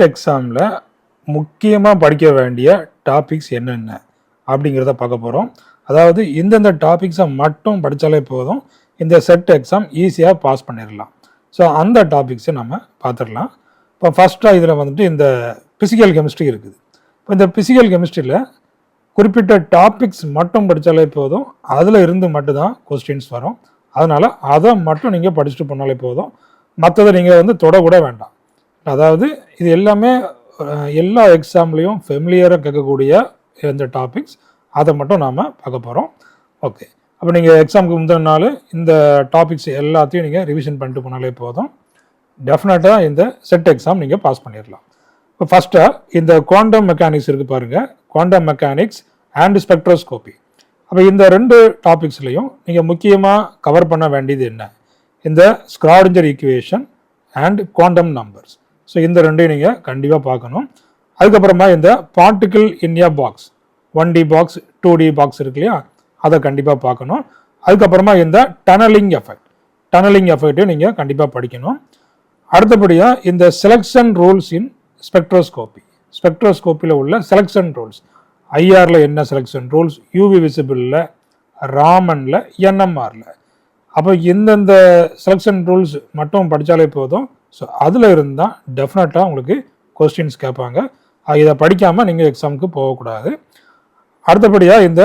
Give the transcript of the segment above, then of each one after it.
எக்ஸாமில் முக்கியமாக படிக்க வேண்டிய டாபிக்ஸ் என்னென்ன அப்படிங்கிறத பார்க்க போகிறோம். அதாவது இந்தந்த டாபிக்ஸை மட்டும் படித்தாலே போதும், இந்த செட் எக்ஸாம் ஈஸியாக பாஸ் பண்ணிடலாம். ஸோ அந்த டாபிக்ஸை நம்ம பார்த்துடலாம். இப்போ ஃபஸ்ட்டாக இதில் வந்துட்டு இந்த பிசிக்கல் கெமிஸ்ட்ரி இருக்குது. இப்போ இந்த பிசிக்கல் கெமிஸ்ட்ரியில் குறிப்பிட்ட டாபிக்ஸ் மட்டும் படித்தாலே போதும், அதில் இருந்து மட்டும்தான் கொஸ்டின்ஸ் வரும். அதனால் அதை மட்டும் நீங்கள் படிச்சுட்டு போனாலே போதும், மற்றதை நீங்கள் தொடக்கூட வேண்டாம். அதாவது இது எல்லாமே எல்லா எக்ஸாம்லேயும் ஃபெமிலியராக கேட்கக்கூடிய இந்த டாபிக்ஸ், அதை மட்டும் நாம் பார்க்க போகிறோம். ஓகே, அப்போ நீங்கள் எக்ஸாமுக்கு முந்தின நாள் இந்த டாபிக்ஸ் எல்லாத்தையும் நீங்கள் ரிவிஷன் பண்ணிட்டு போனாலே போதும், டெஃபினட்டாக இந்த செட் எக்ஸாம் நீங்கள் பாஸ் பண்ணிடலாம். இப்போ ஃபஸ்ட்டாக இந்த குவாண்டம் மெக்கானிக்ஸ் இருக்குது பாருங்கள், குவாண்டம் மெக்கானிக்ஸ் அண்ட் ஸ்பெக்ட்ரோஸ்கோபி. அப்போ இந்த ரெண்டு டாபிக்ஸ்லையும் நீங்கள் முக்கியமாக கவர் பண்ண வேண்டியது என்ன? இந்த Schrödinger equation and quantum numbers. So இந்த ரெண்டையும் நீங்கள் கண்டிப்பாக பார்க்கணும். அதுக்கப்புறமா இந்த particle in a box, 1D box 2D box இருக்கு இல்லையா, அதை கண்டிப்பாக பார்க்கணும். அதுக்கப்புறமா இந்த டனலிங் எஃபெக்டையும் நீங்கள் கண்டிப்பாக படிக்கணும். அடுத்தபடியாக இந்த செலெக்ஷன் ரூல்ஸ் இன் ஸ்பெக்ட்ரோஸ்கோப்பியில் உள்ள செலெக்ஷன் ரூல்ஸ், ஐஆரில் என்ன செலெக்ஷன் ரூல்ஸ், யூவி விசிபிளில், ராமனில், என்எம்ஆரில். அப்போ இந்தந்த செலெக்ஷன் ரூல்ஸ் மட்டும் படித்தாலே போதும். ஸோ அதில் இருந்தால் டெஃபினட்டாக உங்களுக்கு கொஸ்டின்ஸ் கேட்பாங்க. இதை படிக்காமல் நீங்கள் எக்ஸாமுக்கு போகக்கூடாது. அடுத்தபடியாக இந்த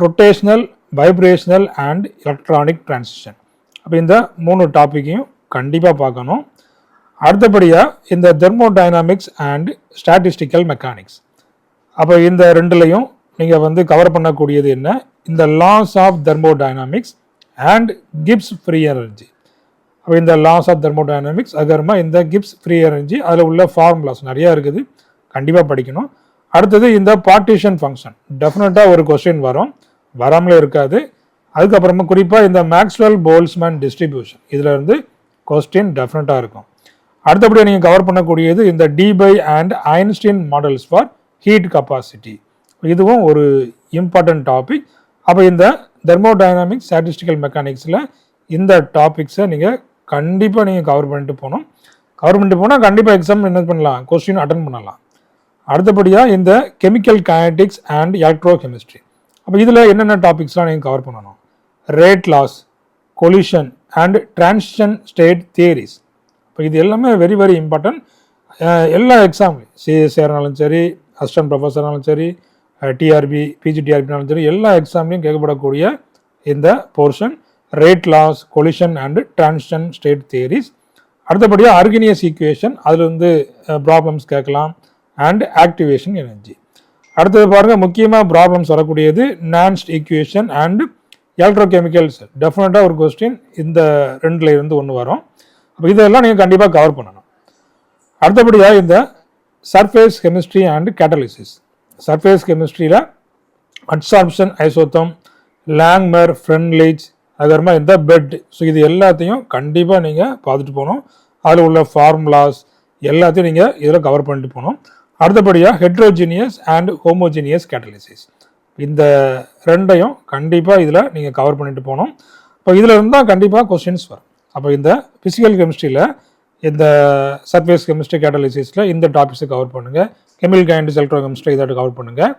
rotational, vibrational and electronic transition. அப்போ இந்த 3 டாப்பிக்கையும் கண்டிப்பாக பார்க்கணும். அடுத்தபடியாக இந்த தெர்மோடைனாமிக்ஸ் அண்ட் ஸ்டாட்டிஸ்டிக்கல் மெக்கானிக்ஸ். அப்போ இந்த ரெண்டுலையும் நீங்கள் கவர் பண்ணக்கூடியது என்ன? இந்த laws of thermodynamics and Gibbs free energy. அப்போ இந்த லாஸ் ஆஃப் தெர்மோடைனாமிக்ஸ், அதுக்கப்புறமா இந்த கிப்ஸ் ஃப்ரீ எனர்ஜி, அதில் உள்ள ஃபார்முலாஸ் நிறையா இருக்குது, கண்டிப்பாக படிக்கணும். அடுத்தது இந்த பார்ட்டிஷன் ஃபங்க்ஷன், டெஃபினட்டாக ஒரு கொஸ்டின் வரும், வராமலே இருக்காது. அதுக்கப்புறமா குறிப்பாக இந்த மேக்ஸ்வெல் போல்ஸ்மேன் டிஸ்ட்ரிபியூஷன், இதில் இருந்து கொஸ்டின் டெஃபினட்டாக இருக்கும். அடுத்தபடியாக நீங்கள் கவர் பண்ணக்கூடியது இந்த Debye and Einstein models for heat capacity, இதுவும் ஒரு இம்பார்ட்டன்ட் டாபிக். அப்போ இந்த தெர்மோடைனாமிக்ஸ், ஸ்டாட்டிஸ்டிக்கல் மெக்கானிக்ஸில் இந்த டாபிக்ஸை நீங்கள் கண்டிப்பாக கவர் பண்ணிட்டு போனால் கண்டிப்பாக எக்ஸாம் என்ன பண்ணலாம், கொஸ்டின் அட்டன் பண்ணலாம். அடுத்தபடியாக இந்த chemical kinetics and electrochemistry. அப்போ இதில் என்னென்ன டாபிக்ஸ்லாம் நீங்கள் கவர் பண்ணணும்? Rate laws, collision and transition state theories. இப்போ இது எல்லாமே வெரி வெரி இம்பார்ட்டன்ட். எல்லா எக்ஸாம்லையும் சிஎஸ்ஆர்னாலும் சரி, அசிஸ்டன்ட் ப்ரொஃபஸர்னாலும் சரி, டிஆர்பி, பிஜிடிஆர்பினாலும் சரி, எல்லா எக்ஸாம்லையும் கேட்கப்படக்கூடிய இந்த portion rate laws, collision and transition state theories. அடுத்தபடியாக அர்கினியஸ் ஈக்குவேஷன், அதில் ப்ராப்ளம்ஸ் கேட்கலாம், அண்ட் ஆக்டிவேஷன் எனர்ஜி. அடுத்தது பாருங்கள், முக்கியமாக ப்ராப்ளம்ஸ் வரக்கூடியது நான்ஸ்ட் ஈக்குவேஷன் அண்ட் எலக்ட்ரோகெமிக்கல்ஸ். டெஃபினட்டாக ஒரு கொஸ்டின் இந்த ரெண்டில் இருந்து ஒன்று வரும். அப்போ இதெல்லாம் நீங்கள் கண்டிப்பாக கவர் பண்ணணும். அடுத்தபடியாக இந்த surface chemistry and catalysis. Surface கெமிஸ்ட்ரியில் அட்சார்ப்ஷன் ஐசோத்தம், லாங்மர், ஃப்ரெண்ட்லிச், அதுக்கப்புறமா இந்த பெட். ஸோ இது எல்லாத்தையும் கண்டிப்பாக நீங்கள் பார்த்துட்டு போகணும். அதில் உள்ள ஃபார்முலாஸ் எல்லாத்தையும் நீங்கள் இதில் கவர் பண்ணிட்டு போகணும். அடுத்தபடியாக ஹெட்ரோஜீனியஸ் அண்ட் ஹோமோஜீனியஸ் கேட்டலிசிஸ், இந்த ரெண்டையும் கண்டிப்பாக இதில் நீங்கள் கவர் பண்ணிட்டு போகணும். இப்போ இதில் இருந்தால் கண்டிப்பாக கொஸ்டின்ஸ் வரும். அப்போ இந்த ஃபிசிக்கல் கெமிஸ்ட்ரியில் இந்த சர்ஃபேஸ் கெமிஸ்ட்ரி, கேட்டலிசிஸில் இந்த டாபிக்ஸை கவர் பண்ணுங்கள். கெமிக்கல் கைனடிக்ஸ், எலக்ட்ரோ கெமிஸ்ட்ரி இதை கவர் பண்ணுங்கள்.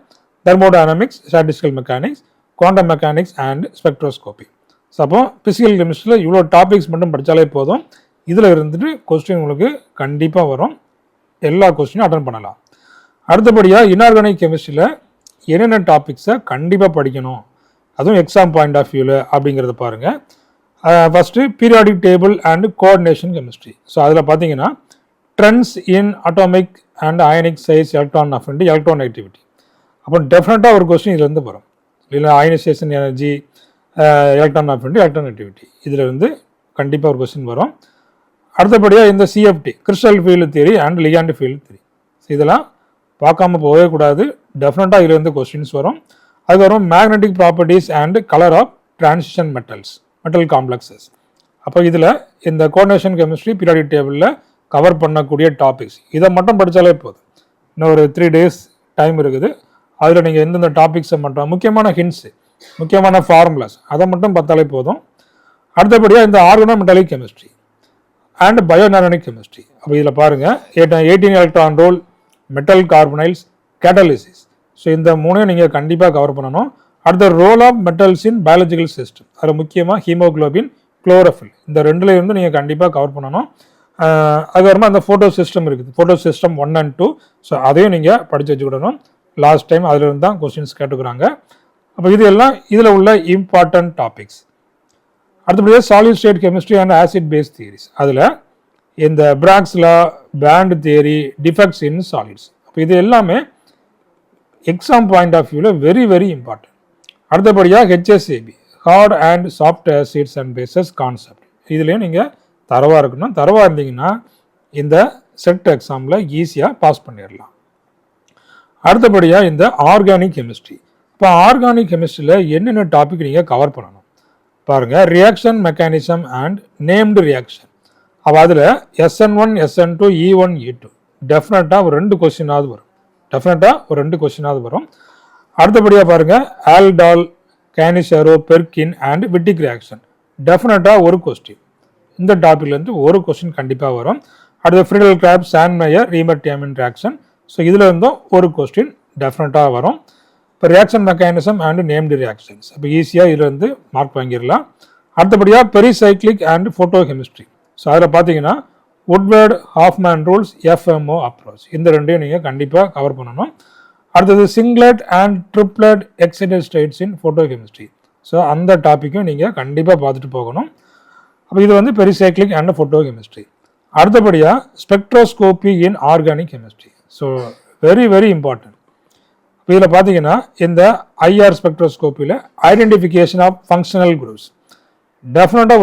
Thermodynamics, statistical mechanics, quantum mechanics and spectroscopy. So அப்போ ஃபிசிக்கல் கெமிஸ்ட்ரியில் இவ்வளோ டாபிக்ஸ் மட்டும் படித்தாலே போதும், இதில் இருந்துட்டு கொஸ்டின் உங்களுக்கு கண்டிப்பாக வரும், எல்லா கொஸ்டினும் அட்டன் பண்ணலாம். அடுத்தபடியாக இன்ஆர்கானிக் கெமிஸ்ட்ரியில் என்னென்ன டாபிக்ஸை கண்டிப்பாக படிக்கணும், அதுவும் எக்ஸாம் பாயிண்ட் ஆஃப் வியூவில் அப்படிங்கிறத பாருங்கள். First periodic table and coordination chemistry. So அதில் பார்த்தீங்கன்னா trends in atomic and ionic size, electron affinity, electron activity. அப்போ டெஃபினட்டாக ஒரு கொஸ்டின் இதுலேருந்து வரும், இல்லை ionisation energy, electron affinity, electron activity, இதில் கண்டிப்பாக ஒரு கொஸ்டின் வரும். அடுத்தபடியாக இந்த CFT, crystal field theory and ligand field theory. இதெல்லாம் பார்க்காம போகவே கூடாது, டெஃபினட்டாக இதில் கொஸ்டின்ஸ் வரும். அதுக்கப்புறம் magnetic properties and colour of transition metal complexes. அப்போ இதில் இந்த கோஆர்டினேஷன் கெமிஸ்ட்ரி, பீரியாடிக் டேபிளில் கவர் பண்ணக்கூடிய டாபிக்ஸ் இதை மட்டும் படித்தாலே போதும். இன்னும் ஒரு 3 days டைம் இருக்குது. அதில் நீங்கள் எந்தெந்த டாபிக்ஸை மட்டும், முக்கியமான ஹிண்ட்ஸு, முக்கியமான ஃபார்முலாஸ் அதை மட்டும் பார்த்தாலே போதும். அடுத்தபடியாக இந்த organometallic chemistry, and bioinorganic chemistry. அப்போ இதில் பாருங்கள் 18 electron rule, metal carbonyls, catalysis. So இந்த மூணையும் நீங்கள் கண்டிப்பாக கவர் பண்ணணும். அடுத்த role of metals in biological system, அதில் முக்கியமாக ஹீமோக்ளோபின், குளோரோஃபில், இந்த ரெண்டுலேருந்து நீங்கள் கண்டிப்பாக கவர் பண்ணணும். அதுக்கப்புறமா அந்த ஃபோட்டோ சிஸ்டம் இருக்குது, ஃபோட்டோ சிஸ்டம் 1 and 2. ஸோ அதையும் நீங்கள் படித்து வச்சுக்கிடணும். லாஸ்ட் டைம் அதிலிருந்து தான் கொஸ்டின்ஸ் கேட்டுக்கிறாங்க. அப்போ இது எல்லாம் இதில் உள்ள இம்பார்ட்டன்ட் டாபிக்ஸ். அடுத்தபடியாக solid state chemistry and acid base theories, அதில் இந்த Bragg's law, band theory, defects in solids, அப்போ இது எல்லாமே எக்ஸாம் பாயிண்ட் ஆஃப் வியூவில் வெரி வெரி இம்பார்ட்டன்ட். அடுத்தபடியாக HSAB, hard and soft acids and bases concept, இதுலேயும் நீங்கள் தரவாக இருக்கணும். தரவாக இருந்தீங்கன்னா இந்த செட் எக்ஸாமில் ஈஸியாக பாஸ் பண்ணிடலாம். அடுத்தபடியாக இந்த ஆர்கானிக் கெமிஸ்ட்ரி. இப்போ ஆர்கானிக் கெமிஸ்ட்ரியில் என்னென்ன டாபிக் நீங்கள் கவர் பண்ணணும் பாருங்கள். Reaction mechanism and named reaction. அப்போ அதில் SN1, SN2, E1, E2 டெஃபினட்டாக ஒரு 2 கொஸ்டினாவது வரும். அடுத்தபடியாக பாருங்கள் aldol, Cannizzaro, Perkin and Wittig reaction, டெஃபினட்டாக ஒரு கொஸ்டின். இந்த டாபிக்லேருந்து ஒரு கொஸ்டின் கண்டிப்பாக வரும். அடுத்து ஃப்ரிடல் கிராப், சாண்ட்மேயர், ரீமர்டியாமின் ரியாக்ஷன். ஸோ இதில் இருந்தும் ஒரு கொஸ்டின் டெஃபினட்டாக வரும். இப்போ reaction mechanism and named reactions, இப்போ ஈஸியாக இதிலிருந்து மார்க் வாங்கிடலாம். அடுத்தபடியாக pericyclic and photo chemistry. So அதில் பார்த்தீங்கன்னா வுட்வர்ட், ஹாஃப்மேன் ரூல்ஸ், FMO அப்ரோச், இந்த ரெண்டையும் நீங்கள் கண்டிப்பாக கவர் பண்ணணும். அடுத்தது singlet and triplet excited states in photo chemistry. So அந்த டாப்பிக்கும் நீங்கள் கண்டிப்பாக பார்த்துட்டு போகணும். அப்போ இது வந்து பெரிசைக்ளிக் அண்ட் ஃபோட்டோ கெமிஸ்ட்ரி. அடுத்தபடியாக spectroscopy in organic chemistry. So very very important. இதில் பார்த்தீங்கன்னா இந்த IR ஸ்பெக்ட்ரோஸ்கோப்பியில் ஐடென்டிஃபிகேஷன் ஆஃப் ஃபங்க்ஷனல் குரூப்ஸ், டெஃபினட்டாக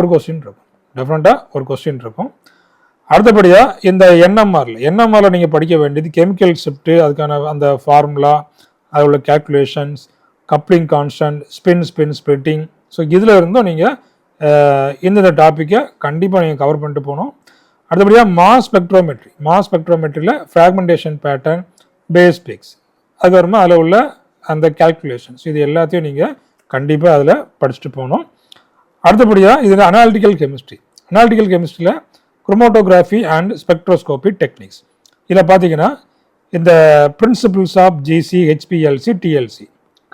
ஒரு கொஸ்டின் இருக்கும். அடுத்தபடியாக இந்த NMRல நீங்கள் படிக்க வேண்டியது கெமிக்கல் ஷிஃப்ட்டு, அதுக்கான அந்த ஃபார்முலா, அதில் உள்ள calculations, coupling constant, spin splitting. So இதில் இருந்தும் நீங்கள் இந்த டாப்பிக்கை கண்டிப்பாக நீங்கள் கவர் பண்ணிட்டு போகணும். அடுத்தபடியாக மாஸ் ஸ்பெக்ட்ரோமெட்ரியில் ஃப்ராக்மெண்டேஷன் பேட்டர்ன், பேஸ் பிக்ஸ், அதுக்கப்புறமா அதில் உள்ள அந்த கேல்குலேஷன்ஸ், இது எல்லாத்தையும் நீங்கள் கண்டிப்பாக அதில் படிச்சுட்டு போகணும். அடுத்தபடியாக இதில் அனாலிட்டிக்கல் கெமிஸ்ட்ரியில் குரோமோட்டோகிராஃபி அண்ட் ஸ்பெக்ட்ரோஸ்கோபி டெக்னிக்ஸ். இதில் பார்த்தீங்கன்னா இந்த principles of GC, HPLC, TLC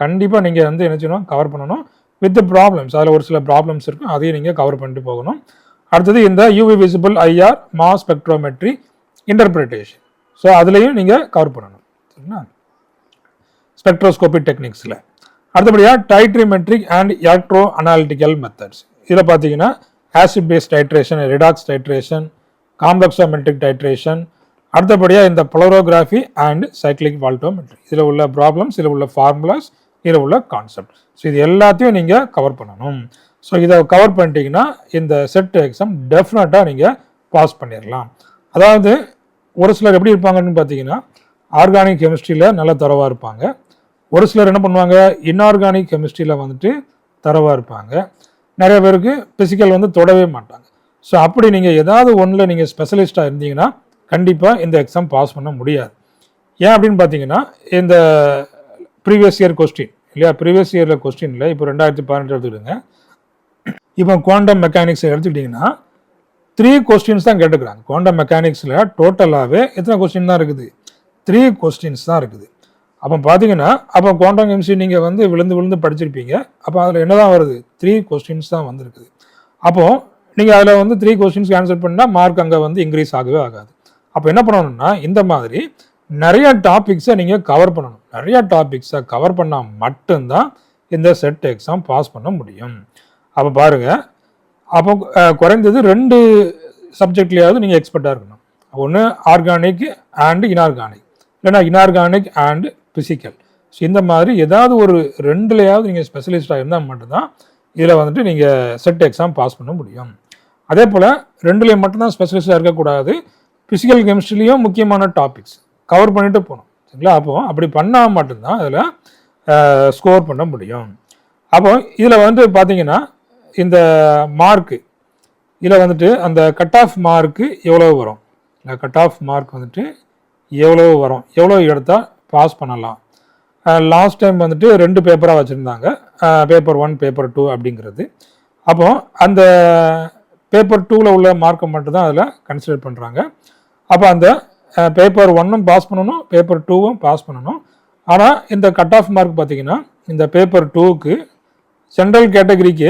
கண்டிப்பாக நீங்கள் வந்து என்ன செய்யணும், கவர் பண்ணணும். வித் ப்ராப்ளம்ஸ், அதில் ஒரு சில ப்ராப்ளம்ஸ் இருக்கும், அதையும் நீங்கள் கவர் பண்ணிட்டு போகணும். அடுத்தது இந்த UV visible, IR, mass spectrometry, interpretation. So அதுலேயும் நீங்கள் கவர் பண்ணணும். சரிங்களா? ஸ்பெக்ட்ரோஸ்கோபி டெக்னிக்ஸில் அடுத்தபடியாக titrimetric and electro analytical methods. இதில் பார்த்தீங்கன்னா acid base titration, redox titration, complexometric titration, அடுத்தபடியாக இந்த புளோரோகிராஃபி அண்ட் சைக்ளிக் வால்டோமெட்ரி. இதில் உள்ள ப்ராப்ளம்ஸ், இதில் உள்ள ஃபார்முலாஸ், இதில் உள்ள கான்செப்ட். ஸோ இது எல்லாத்தையும் நீங்கள் கவர் பண்ணணும். ஸோ இதை கவர் பண்ணிட்டீங்கன்னா இந்த செட் எக்ஸாம் டெஃபினட்டாக நீங்கள் பாஸ் பண்ணிடலாம். அதாவது ஒரு சிலர் எப்படி இருப்பாங்கன்னு பார்த்தீங்கன்னா ஆர்கானிக் கெமிஸ்ட்ரியில் நல்ல தரவாக இருப்பாங்க. ஒரு சிலர் என்ன பண்ணுவாங்க, இன்ஆர்கானிக் கெமிஸ்ட்ரியில் வந்துட்டு தரவாக இருப்பாங்க. நிறைய பேருக்கு பிசிக்கல் வந்து தொடவே மாட்டாங்க. ஸோ அப்படி நீங்கள் ஏதாவது ஒன்றில் நீங்கள் ஸ்பெஷலிஸ்ட்டாக இருந்தீங்கன்னா கண்டிப்பாக இந்த எக்ஸாம் பாஸ் பண்ண முடியாது. ஏன் அப்படின்னு பார்த்தீங்கன்னா இந்த ப்ரீவியஸ் இயர் கொஸ்டின் இல்லையா, ப்ரீவியஸ் இயரில் கொஸ்டினில் இப்போ 2018 எடுத்துக்கிடுங்க. இப்போ குவாண்டம் மெக்கானிக்ஸ் எடுத்துக்கிட்டிங்கன்னா 3 கொஸ்டின்ஸ் தான் கேட்டுக்கிறாங்க. குவாண்டம் மெக்கானிக்ஸில் டோட்டலாகவே எத்தனை கொஸ்டின் தான் இருக்குது, 3 கொஸ்டின்ஸ் தான் இருக்குது. அப்போ பார்த்தீங்கன்னா அப்போ குவாண்டம் கெமிஸ்ட்ரி நீங்கள் வந்து விழுந்து படிச்சிருப்பீங்க. அப்போ அதில் என்ன தான் வருது, 3 கொஸ்டின்ஸ் தான் வந்திருக்குது. அப்போது நீங்கள் அதில் வந்து 3 கொஸ்டின்ஸ்க்கு ஆன்சர் பண்ணால் மார்க் அங்கே வந்து இன்க்ரீஸ் ஆகவே ஆகாது. அப்போ என்ன பண்ணணும்னா இந்த மாதிரி நிறைய டாபிக்ஸை நீங்கள் கவர் பண்ணணும். நிறைய டாபிக்ஸை கவர் பண்ணால் மட்டும்தான் இந்த செட் எக்ஸாம் பாஸ் பண்ண முடியும். அப்போ பாருங்கள், அப்போ குறைந்தது 2 சப்ஜெக்ட்லேயாவது நீங்கள் எக்ஸ்பர்ட்டாக இருக்கணும். ஒன்று ஆர்கானிக் அண்ட் இன்ஆர்கானிக், இல்லைனா இன்ஆர்கானிக் அண்ட் பிசிக்கல். ஸோ இந்த மாதிரி ஏதாவது ஒரு 2லையாவது நீங்கள் ஸ்பெஷலிஸ்டாக இருந்தால் மட்டும்தான் இதில் வந்துட்டு நீங்கள் செட் எக்ஸாம் பாஸ் பண்ண முடியும். அதே போல் 2லையும் மட்டும்தான் ஸ்பெஷலிஸ்டாக இருக்கக்கூடாது, ஃபிசிக்கல் கெமிஸ்ட்ரிலையும் முக்கியமான டாபிக்ஸ் கவர் பண்ணிட்டு போகணும். சரிங்களா? அப்போது அப்படி பண்ணால் மட்டும்தான் அதில் ஸ்கோர் பண்ண முடியும். அப்போ இதில் வந்து பார்த்தீங்கன்னா இந்த மார்க்கு இதில் வந்துட்டு அந்த கட் ஆஃப் மார்க்கு எவ்வளோ வரும், கட் ஆஃப் மார்க் வந்துட்டு எவ்வளோ வரும், எவ்வளோ எடுத்தால் பாஸ் பண்ணலாம். லாஸ்ட் டைம் வந்துட்டு 2 பேப்பராக வச்சுருந்தாங்க, பேப்பர் 1, பேப்பர் 2 அப்படிங்கிறது. அப்போது அந்த பேப்பர் 2ல் உள்ள மார்க்கை மட்டும் தான் அதில் கன்சிடர் பண்ணுறாங்க. அப்போ அந்த பேப்பர் 1ம் பாஸ் பண்ணணும், பேப்பர் 2வும் பாஸ் பண்ணணும். ஆனால் இந்த கட் ஆஃப் மார்க் பார்த்தீங்கன்னா இந்த பேப்பர் 2க்கு ஜென்ரல் கேட்டகரிக்கு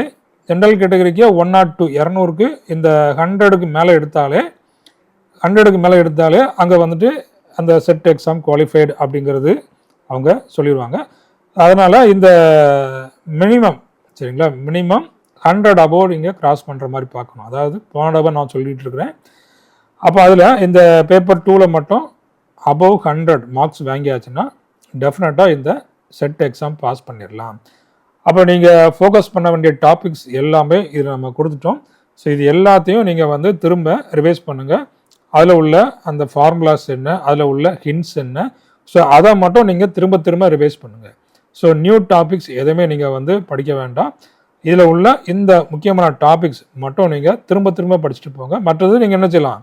102 200க்கு இந்த 100க்கு மேலே எடுத்தாலே அங்கே வந்துட்டு அந்த செட் எக்ஸாம் குவாலிஃபைடு அப்படிங்கிறது அவங்க சொல்லிடுவாங்க. அதனால் இந்த மினிமம் சரிங்களா, மினிமம் 100 அபோவ் நீங்கள் கிராஸ் பண்ணுற மாதிரி பார்க்கணும். அதாவது போனடவை நான் சொல்லிகிட்டு இருக்கிறேன். அப்போ அதில் இந்த பேப்பர் 2ல் மட்டும் அபோவ் 100 மார்க்ஸ் வாங்கியாச்சுன்னா டெஃபினட்டாக இந்த செட் எக்ஸாம் பாஸ் பண்ணிடலாம். அப்போ நீங்கள் ஃபோக்கஸ் பண்ண வேண்டிய டாபிக்ஸ் எல்லாமே இதில் நம்ம கொடுத்துட்டோம். ஸோ இது எல்லாத்தையும் நீங்கள் வந்து திரும்ப ரிவைஸ் பண்ணுங்கள். அதில் உள்ள அந்த ஃபார்முலாஸ் என்ன, அதில் உள்ள ஹிண்ட்ஸ் என்ன, ஸோ அதை மட்டும் நீங்கள் திரும்ப ரிவைஸ் பண்ணுங்கள். ஸோ நியூ டாபிக்ஸ் எதுவுமே நீங்கள் வந்து படிக்க வேண்டாம். இதில் உள்ள இந்த முக்கியமான டாபிக்ஸ் மட்டும் நீங்கள் திரும்ப படிச்சுட்டு போங்க. மற்றது நீங்கள் என்ன செய்யலாம்,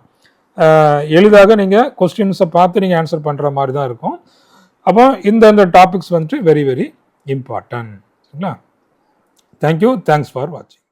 எளிதாக நீங்கள் கொஸ்டின்ஸை பார்த்து நீங்கள் ஆன்சர் பண்ணுற மாதிரி தான் இருக்கும். அப்போ இந்த டாபிக்ஸ் வந்துட்டு வெரி வெரி இம்பார்ட்டன்ட். சரிங்களா? தேங்க்யூ, தேங்க்ஸ் ஃபார் வாட்சிங்.